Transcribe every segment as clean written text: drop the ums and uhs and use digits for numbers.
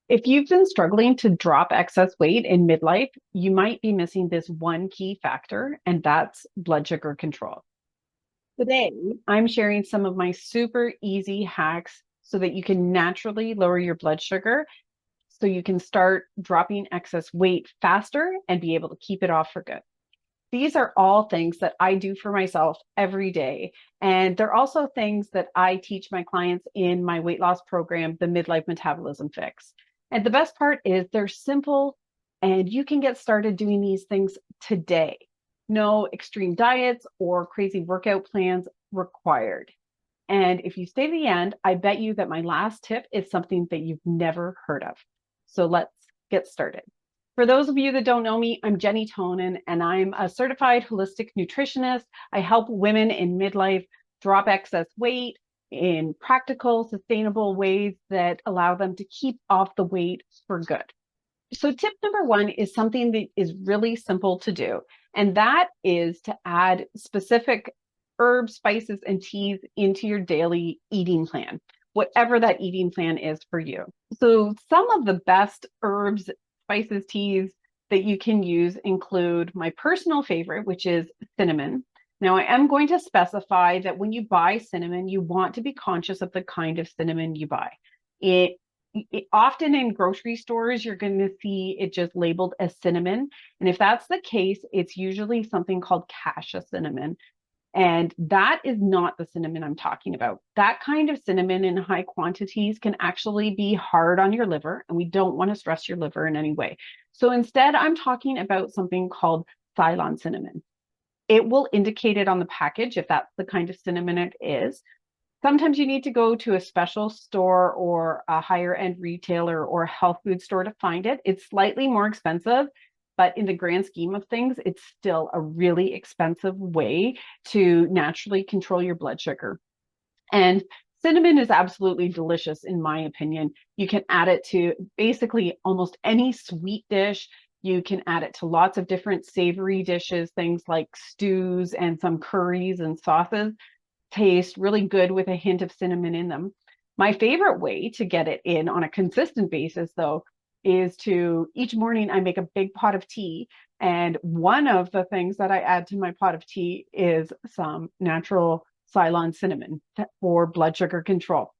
If you've been struggling to drop excess weight in midlife, you might be missing this one key factor, and that's blood sugar control. Today, I'm sharing some of my super easy hacks so that you can naturally lower your blood sugar so you can start dropping excess weight faster and be able to keep it off for good. These are all things that I do for myself every day. And they're also things that I teach my clients in my weight loss program, the Midlife Metabolism Fix. And the best part is they're simple and you can get started doing these things today. No extreme diets or crazy workout plans required. And if you stay to the end, I bet you that my last tip is something that you've never heard of. So let's get started. For those of you that don't know me, I'm Genny Tonin, and I'm a certified holistic nutritionist. I help women in midlife drop excess weight in practical, sustainable ways that allow them to keep off the weight for good. So tip number one is something that is really simple to do, and that is to add specific herbs, spices, and teas into your daily eating plan, whatever that eating plan is for you. So some of the best herbs, spices, teas that you can use include my personal favorite, which is cinnamon. Now, I am going to specify that when you buy cinnamon, you want to be conscious of the kind of cinnamon you buy. It often in grocery stores, you're going to see it just labeled as cinnamon. And if that's the case, it's usually something called cassia cinnamon. And that is not the cinnamon I'm talking about. That kind of cinnamon in high quantities can actually be hard on your liver, and we don't want to stress your liver in any way. So instead, I'm talking about something called Ceylon cinnamon. It will indicate it on the package if that's the kind of cinnamon it is. Sometimes you need to go to a special store or a higher end retailer or a health food store to find it. It's slightly more expensive, but in the grand scheme of things, it's still a really expensive way to naturally control your blood sugar. And cinnamon is absolutely delicious, in my opinion. You can add it to basically almost any sweet dish. You can add it to lots of different savory dishes, things like stews and some curries and sauces. Taste really good with a hint of cinnamon in them. My favorite way to get it in on a consistent basis, though, is to each morning I make a big pot of tea. And one of the things that I add to my pot of tea is some natural Ceylon cinnamon for blood sugar control,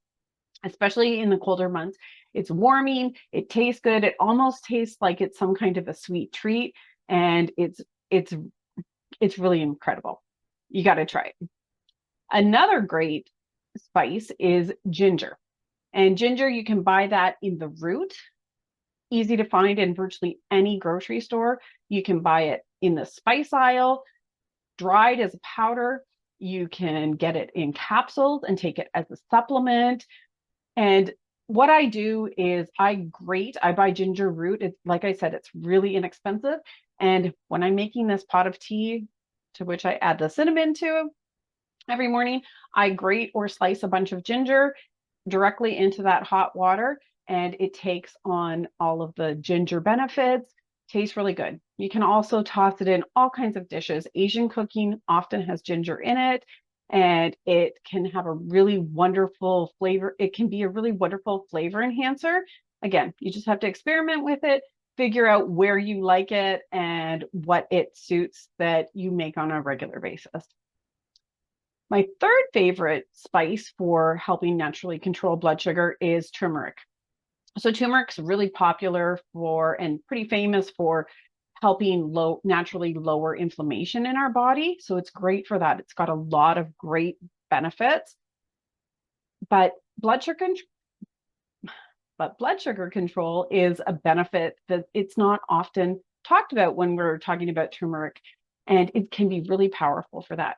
especially in the colder months. It's warming, it tastes good, it almost tastes like it's some kind of a sweet treat, and it's really incredible. You got to try it. Another great spice is ginger. And ginger, you can buy that in the root, easy to find in virtually any grocery store. You can buy it in the spice aisle, dried as a powder. You can get it in capsules and take it as a supplement. And what I do is I buy ginger root. It's like I said, it's really inexpensive. And when I'm making this pot of tea, to which I add the cinnamon to, every morning, I grate or slice a bunch of ginger directly into that hot water, and it takes on all of the ginger benefits. Tastes really good. You can also toss it in all kinds of dishes. Asian cooking often has ginger in it, and it can have a really wonderful flavor. It can be a really wonderful flavor enhancer. Again, you just have to experiment with it, figure out where you like it and what it suits that you make on a regular basis. My third favorite spice for helping naturally control blood sugar is turmeric. So turmeric's really popular for and pretty famous for helping naturally lower inflammation in our body. So it's great for that. It's got a lot of great benefits. But blood sugar control is a benefit that it's not often talked about when we're talking about turmeric, and it can be really powerful for that.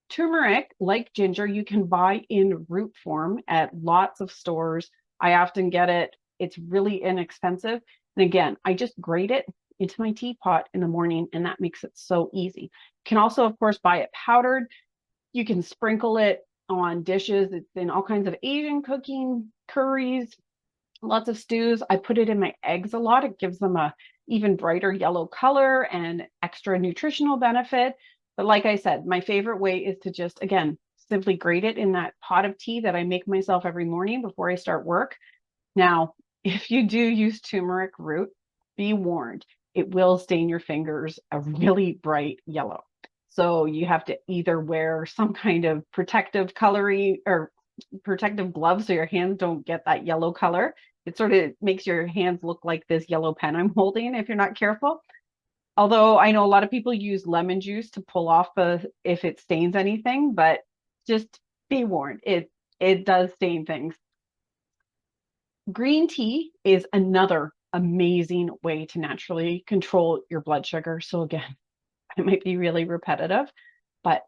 Turmeric, like ginger, you can buy in root form at lots of stores. I often get it. It's really inexpensive. And again, I just grate it into my teapot in the morning, and that makes it so easy. You can also, of course, buy it powdered. You can sprinkle it on dishes. It's in all kinds of Asian cooking, curries, lots of stews. I put it in my eggs a lot. It gives them a even brighter yellow color and extra nutritional benefit. But like I said, my favorite way is to just, again, simply grate it in that pot of tea that I make myself every morning before I start work. Now, if you do use turmeric root, be warned, it will stain your fingers a really bright yellow. So you have to either wear some kind of protective coloring or protective gloves so your hands don't get that yellow color. It sort of makes your hands look like this yellow pen I'm holding if you're not careful. Although I know a lot of people use lemon juice to pull off if it stains anything, but just be warned, it does stain things. Green tea is another amazing way to naturally control your blood sugar. So again, it might be really repetitive, but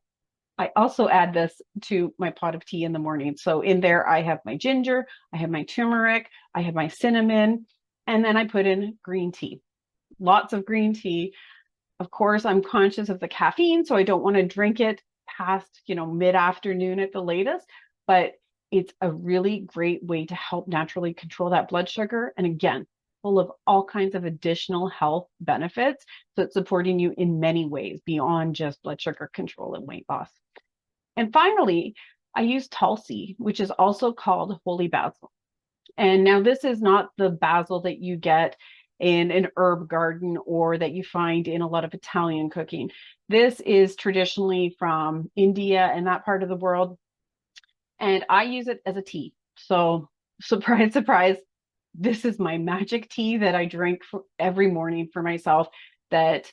I also add this to my pot of tea in the morning. So in there, I have my ginger, I have my turmeric, I have my cinnamon, and then I put in green tea. Lots of green tea. Of course, I'm conscious of the caffeine, so I don't want to drink it past, mid-afternoon at the latest, but it's a really great way to help naturally control that blood sugar. And again, full of all kinds of additional health benefits. So it's supporting you in many ways beyond just blood sugar control and weight loss. And finally, I use Tulsi, which is also called holy basil. And now this is not the basil that you get in an herb garden or that you find in a lot of Italian cooking. This is traditionally from India and that part of the world. And I use it as a tea. So surprise, surprise, this is my magic tea that I drink every morning for myself, that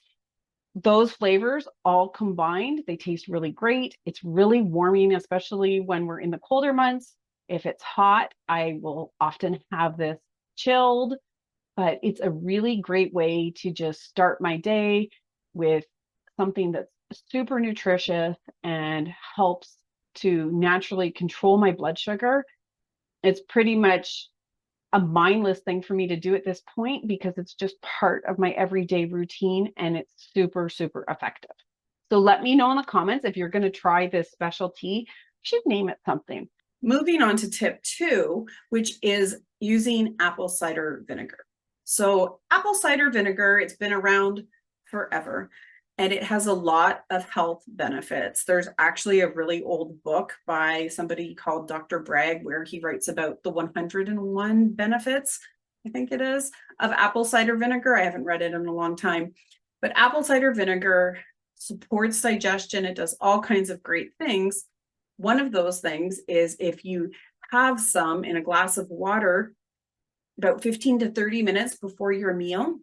those flavors all combined, they taste really great. It's really warming, especially when we're in the colder months. If it's hot, I will often have this chilled, but it's a really great way to just start my day with something that's super nutritious and helps to naturally control my blood sugar. It's pretty much a mindless thing for me to do at this point because it's just part of my everyday routine and it's super, super effective. So let me know in the comments if you're going to try this special tea. You should name it something. Moving on to tip 2, which is using apple cider vinegar. So apple cider vinegar, it's been around forever and it has a lot of health benefits. There's actually a really old book by somebody called Dr. Bragg where he writes about the 101 benefits, I think it is, of apple cider vinegar. I haven't read it in a long time, but apple cider vinegar supports digestion. It does all kinds of great things. One of those things is if you have some in a glass of water about 15 to 30 minutes before your meal,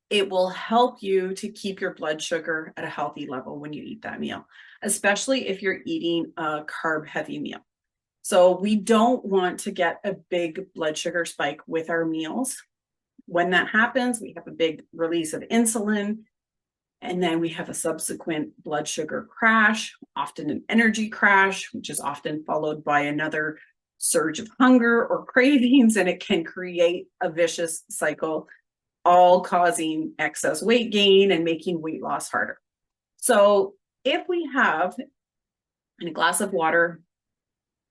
it will help you to keep your blood sugar at a healthy level when you eat that meal, especially if you're eating a carb-heavy meal. So we don't want to get a big blood sugar spike with our meals. When that happens, we have a big release of insulin, and then we have a subsequent blood sugar crash, often an energy crash, which is often followed by another surge of hunger or cravings, and it can create a vicious cycle, all causing excess weight gain and making weight loss harder. So if we have in a glass of water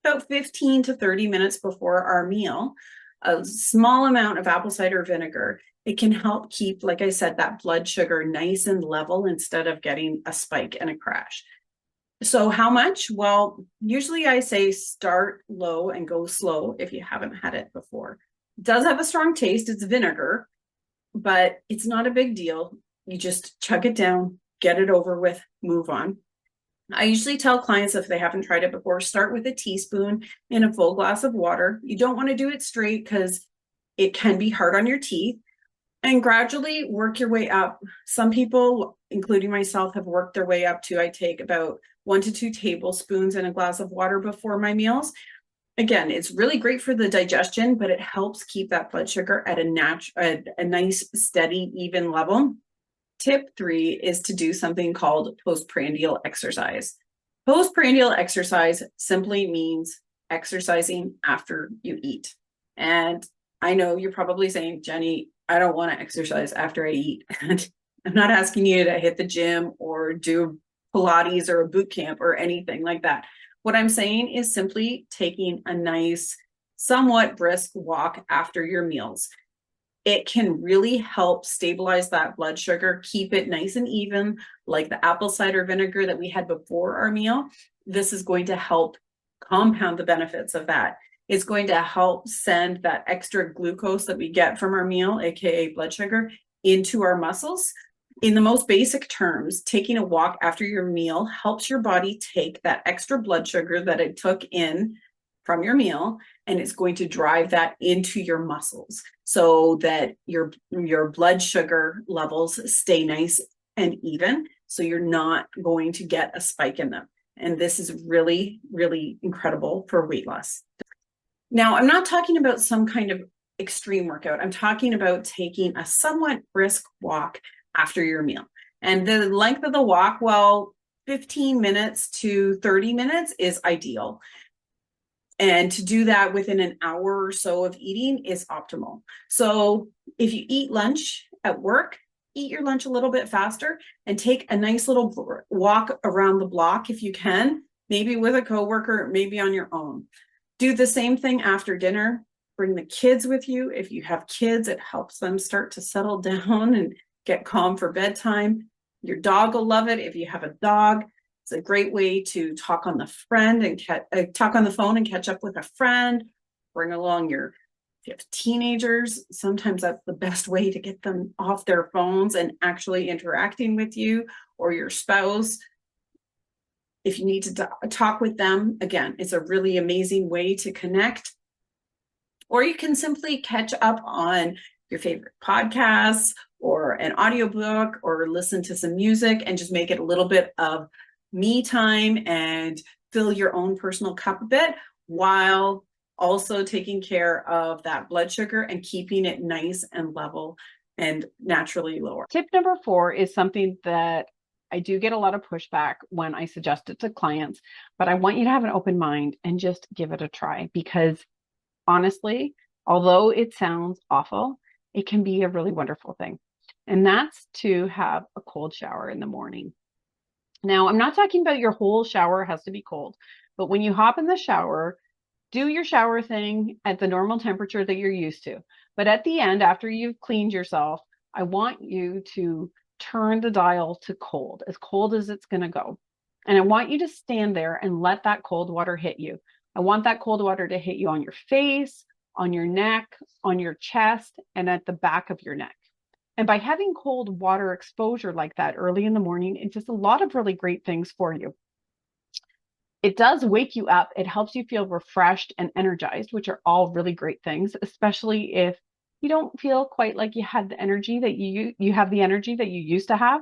about 15 to 30 minutes before our meal, a small amount of apple cider vinegar, it can help keep, like I said, that blood sugar nice and level instead of getting a spike and a crash. So how much? Well, usually I say start low and go slow if you haven't had it before. It does have a strong taste. It's vinegar, but it's not a big deal. You just chug it down, get it over with, move on. I usually tell clients if they haven't tried it before, start with a teaspoon in a full glass of water. You don't want to do it straight because it can be hard on your teeth, and gradually work your way up. Some people, including myself, have worked their way up to, I take about 1 to 2 tablespoons in a glass of water before my meals. Again, it's really great for the digestion, but it helps keep that blood sugar at a nice, steady, even level. Tip 3 is to do something called postprandial exercise. Postprandial exercise simply means exercising after you eat. And I know you're probably saying, Jenny, I don't want to exercise after I eat. And I'm not asking you to hit the gym or do Pilates or a boot camp or anything like that. What I'm saying is simply taking a nice, somewhat brisk walk after your meals. It can really help stabilize that blood sugar, keep it nice and even, like the apple cider vinegar that we had before our meal. This is going to help compound the benefits of that. It's going to help send that extra glucose that we get from our meal, aka blood sugar, into our muscles. In the most basic terms, taking a walk after your meal helps your body take that extra blood sugar that it took in from your meal, and it's going to drive that into your muscles so that your blood sugar levels stay nice and even, so you're not going to get a spike in them. And this is really, really incredible for weight loss. Now, I'm not talking about some kind of extreme workout. I'm talking about taking a somewhat brisk walk after your meal. And the length of the walk, well, 15 minutes to 30 minutes is ideal. And to do that within an hour or so of eating is optimal. So if you eat lunch at work, eat your lunch a little bit faster and take a nice little walk around the block if you can, maybe with a coworker, maybe on your own. Do the same thing after dinner. Bring the kids with you. If you have kids, it helps them start to settle down and get calm for bedtime. Your dog will love it if you have a dog. It's a great way to talk on the phone and catch up with a friend. Bring along if you have teenagers, sometimes that's the best way to get them off their phones and actually interacting with you, or your spouse. If you need to talk with them, again, it's a really amazing way to connect. Or you can simply catch up on your favorite podcasts or an audiobook, or listen to some music and just make it a little bit of me time and fill your own personal cup a bit, while also taking care of that blood sugar and keeping it nice and level and naturally lower. Tip number 4 is something that I do get a lot of pushback when I suggest it to clients, but I want you to have an open mind and just give it a try, because honestly, although it sounds awful, it can be a really wonderful thing. And that's to have a cold shower in the morning. Now, I'm not talking about your whole shower has to be cold, but when you hop in the shower, do your shower thing at the normal temperature that you're used to. But at the end, after you've cleaned yourself, I want you to turn the dial to cold as it's going to go. And I want you to stand there and let that cold water hit you. I want that cold water to hit you on your face, on your neck, on your chest, and at the back of your neck. And by having cold water exposure like that early in the morning, it does a lot of really great things for you. It does wake you up. It helps you feel refreshed and energized, which are all really great things, especially if you don't feel quite like you had the energy that you have the energy that you used to have.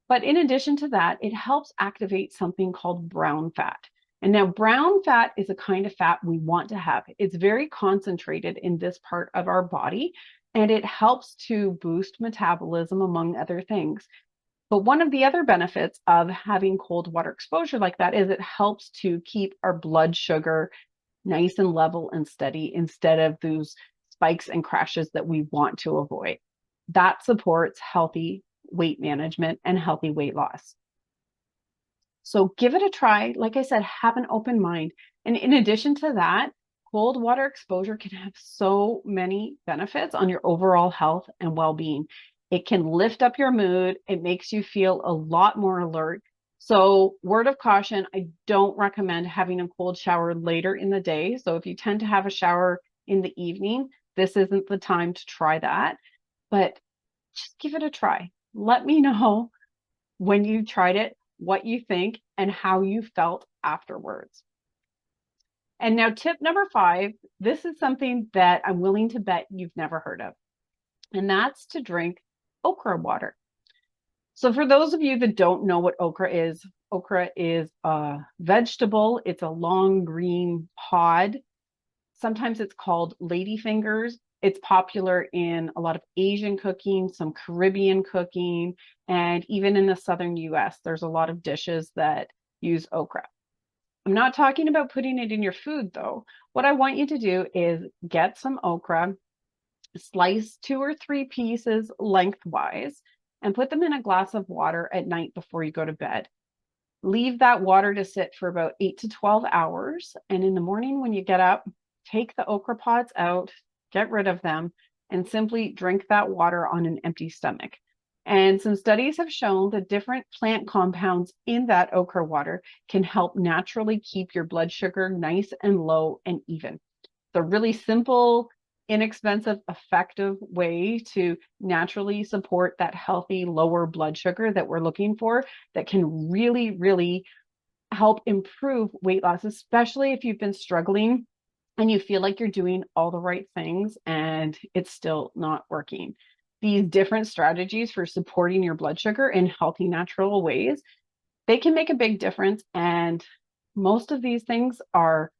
But in addition to that, it helps activate something called brown fat. And now brown fat is a kind of fat we want to have. It's very concentrated in this part of our body, and it helps to boost metabolism, among other things. But one of the other benefits of having cold water exposure like that is it helps to keep our blood sugar nice and level and steady, instead of those spikes and crashes that we want to avoid. That supports healthy weight management and healthy weight loss. So give it a try. Like I said, have an open mind. And in addition to that, cold water exposure can have so many benefits on your overall health and well-being. It can lift up your mood. It makes you feel a lot more alert. So word of caution, I don't recommend having a cold shower later in the day. So if you tend to have a shower in the evening, this isn't the time to try that, but just give it a try. Let me know when you tried it, what you think, and how you felt afterwards. And now tip number 5, this is something that I'm willing to bet you've never heard of, and that's to drink okra water. So for those of you that don't know what okra is a vegetable. It's a long green pod. Sometimes it's called ladyfingers. It's popular in a lot of Asian cooking, some Caribbean cooking, and even in the southern US, there's a lot of dishes that use okra. I'm not talking about putting it in your food though. What I want you to do is get some okra, slice 2 or 3 pieces lengthwise, and put them in a glass of water at night before you go to bed. Leave that water to sit for about 8 to 12 hours. And in the morning when you get up, take the okra pods out, get rid of them, and simply drink that water on an empty stomach. And some studies have shown that different plant compounds in that okra water can help naturally keep your blood sugar nice and low and even. It's a really simple, inexpensive, effective way to naturally support that healthy lower blood sugar that we're looking for, that can really, really help improve weight loss, especially if you've been struggling and you feel like you're doing all the right things and it's still not working. These different strategies for supporting your blood sugar in healthy, natural ways, they can make a big difference. And most of these things are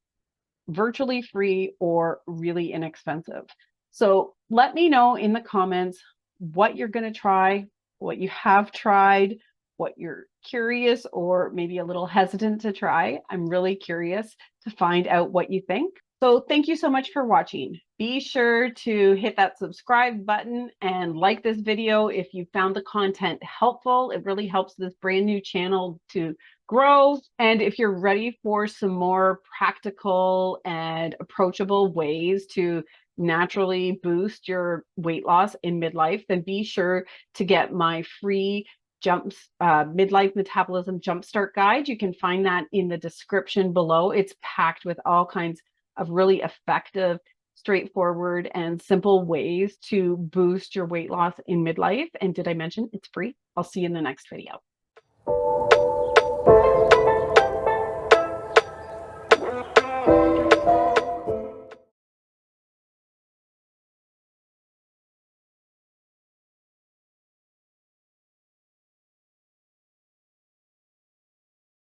virtually free or really inexpensive. So let me know in the comments what you're going to try, what you have tried, what you're curious or maybe a little hesitant to try. I'm really curious to find out what you think. So thank you so much for watching. Be sure to hit that subscribe button and like this video if you found the content helpful. It really helps this brand new channel to grow. And if you're ready for some more practical and approachable ways to naturally boost your weight loss in midlife, then be sure to get my free Midlife Metabolism Jumpstart Guide. You can find that in the description below. It's packed with all kinds of really effective, straightforward, and simple ways to boost your weight loss in midlife. And did I mention it's free? I'll see you in the next video.